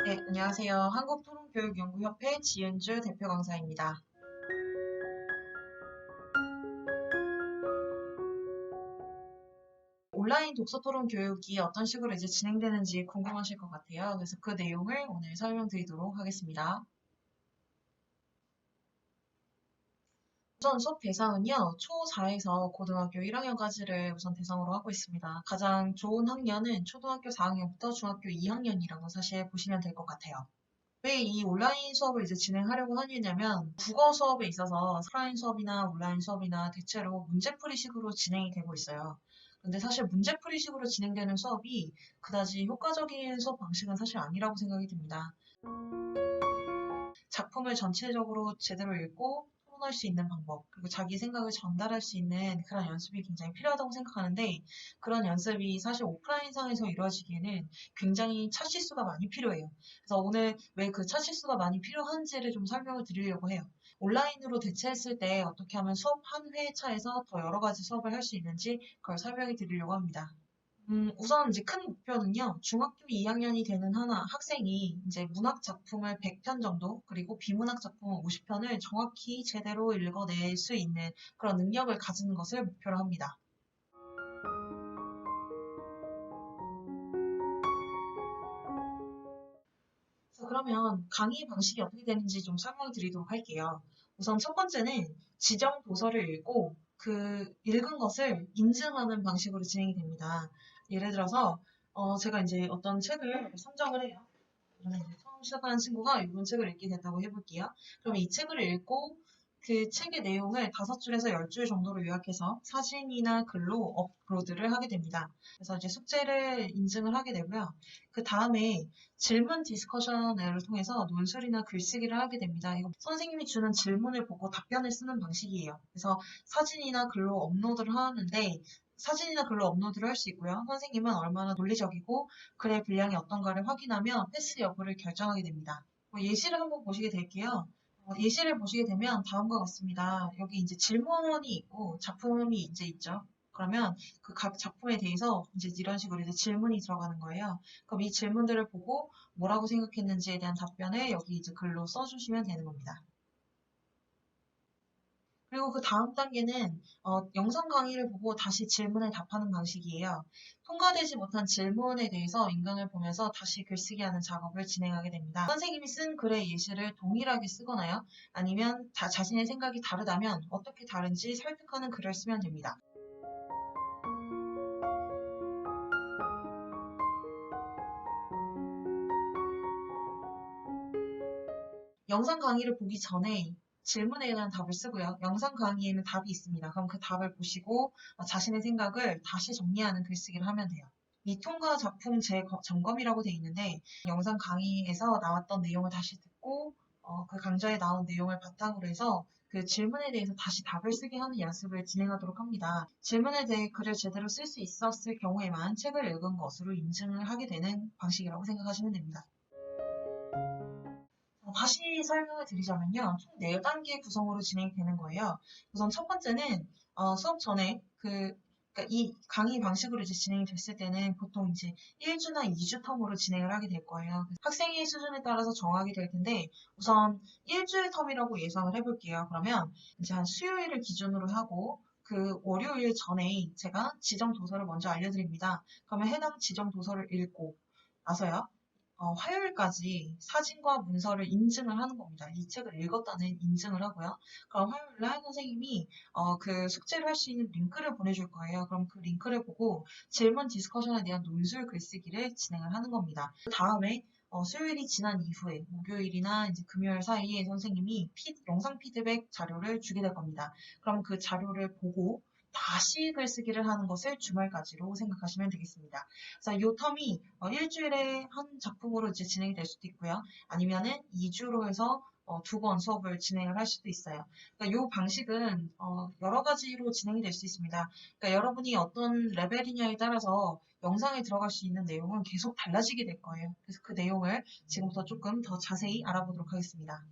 네, 안녕하세요. 한국토론교육연구협회 지은주 대표 강사입니다. 온라인 독서 토론 교육이 어떤 식으로 이제 진행되는지 궁금하실 것 같아요. 그래서 그 내용을 오늘 설명드리도록 하겠습니다. 우선 수업 대상은요, 초4에서 고등학교 1학년까지를 우선 대상으로 하고 있습니다. 가장 좋은 학년은 초등학교 4학년부터 중학교 2학년이라고 사실 보시면 될 것 같아요. 왜 이 온라인 수업을 이제 진행하려고 하냐면 국어 수업에 있어서 오프라인 수업이나 온라인 수업이나 대체로 문제풀이식으로 진행이 되고 있어요. 근데 사실 문제풀이식으로 진행되는 수업이 그다지 효과적인 수업 방식은 사실 아니라고 생각이 듭니다. 작품을 전체적으로 제대로 읽고 토론할 수 있는 방법, 그리고 자기 생각을 전달할 수 있는 그런 연습이 굉장히 필요하다고 생각하는데 그런 연습이 사실 오프라인상에서 이루어지기에는 굉장히 찻실수가 많이 필요해요. 그래서 오늘 왜 그 찻실수가 많이 필요한지를 좀 설명을 드리려고 해요. 온라인으로 대체했을 때 어떻게 하면 수업 한 회에 차에서 더 여러 가지 수업을 할 수 있는지 그걸 설명해 드리려고 합니다. 우선 이제 큰 목표는요, 중학교 2학년이 되는 하나 학생이 이제 문학 작품을 100편 정도, 그리고 비문학 작품 50편을 정확히 제대로 읽어낼 수 있는 그런 능력을 가지는 것을 목표로 합니다. 그래서 그러면 강의 방식이 어떻게 되는지 좀 설명드리도록 할게요. 우선 첫 번째는 지정 도서를 읽고 그 읽은 것을 인증하는 방식으로 진행이 됩니다. 예를 들어서 제가 이제 어떤 책을 선정을 해요. 저는 이제 처음 시작하는 친구가 이번 책을 읽게 된다고 해볼게요. 그럼 이 책을 읽고 그 책의 내용을 5줄에서 10줄 정도로 요약해서 사진이나 글로 업로드를 하게 됩니다. 그래서 이제 숙제를 인증을 하게 되고요. 그 다음에 질문 디스커션을 통해서 논술이나 글쓰기를 하게 됩니다. 이거 선생님이 주는 질문을 보고 답변을 쓰는 방식이에요. 그래서 사진이나 글로 업로드를 하는데 사진이나 글로 업로드를 할 수 있고요. 선생님은 얼마나 논리적이고 글의 분량이 어떤가를 확인하며 패스 여부를 결정하게 됩니다. 예시를 한번 보시게 될게요. 예시를 보시게 되면 다음과 같습니다. 여기 이제 질문이 있고 작품이 이제 있죠. 그러면 그 각 작품에 대해서 이제 이런 식으로 이제 질문이 들어가는 거예요. 그럼 이 질문들을 보고 뭐라고 생각했는지에 대한 답변을 여기 이제 글로 써주시면 되는 겁니다. 그리고 그 다음 단계는 영상 강의를 보고 다시 질문에 답하는 방식이에요. 통과되지 못한 질문에 대해서 인강을 보면서 다시 글쓰기하는 작업을 진행하게 됩니다. 선생님이 쓴 글의 예시를 동일하게 쓰거나요. 아니면 자신의 생각이 다르다면 어떻게 다른지 설득하는 글을 쓰면 됩니다. 영상 강의를 보기 전에 질문에 대한 답을 쓰고요. 영상 강의에는 답이 있습니다. 그럼 그 답을 보시고 자신의 생각을 다시 정리하는 글쓰기를 하면 돼요. 미통과 작품 재점검이라고 돼 있는데 영상 강의에서 나왔던 내용을 다시 듣고 그 강좌에 나온 내용을 바탕으로 해서 그 질문에 대해서 다시 답을 쓰게 하는 연습을 진행하도록 합니다. 질문에 대해 글을 제대로 쓸 수 있었을 경우에만 책을 읽은 것으로 인증을 하게 되는 방식이라고 생각하시면 됩니다. 다시 설명을 드리자면요. 총 4단계 구성으로 진행되는 거예요. 우선 첫 번째는 수업 전에 그러니까 이 강의 방식으로 이제 진행이 됐을 때는 보통 이제 1주나 2주 텀으로 진행을 하게 될 거예요. 학생의 수준에 따라서 정하게 될 텐데 우선 1주일 텀이라고 예상을 해볼게요. 그러면 이제 한 수요일을 기준으로 하고 그 월요일 전에 제가 지정 도서를 먼저 알려드립니다. 그러면 해당 지정 도서를 읽고 나서요. 화요일까지 사진과 문서를 인증을 하는 겁니다. 이 책을 읽었다는 인증을 하고요. 그럼 화요일날 선생님이 그 숙제를 할 수 있는 링크를 보내줄 거예요. 그럼 그 링크를 보고 질문 디스커션에 대한 논술 글쓰기를 진행을 하는 겁니다. 그 다음에 수요일이 지난 이후에 목요일이나 이제 금요일 사이에 선생님이 영상 피드백 자료를 주게 될 겁니다. 그럼 그 자료를 보고 다시 글쓰기를 하는 것을 주말까지로 생각하시면 되겠습니다. 그래서 이 텀이 일주일에 한 작품으로 이제 진행이 될 수도 있고요. 아니면은 2주로 해서 2번 수업을 진행을 할 수도 있어요. 그러니까 이 방식은 여러 가지로 진행이 될 수 있습니다. 그러니까 여러분이 어떤 레벨이냐에 따라서 영상에 들어갈 수 있는 내용은 계속 달라지게 될 거예요. 그래서 그 내용을 지금부터 조금 더 자세히 알아보도록 하겠습니다.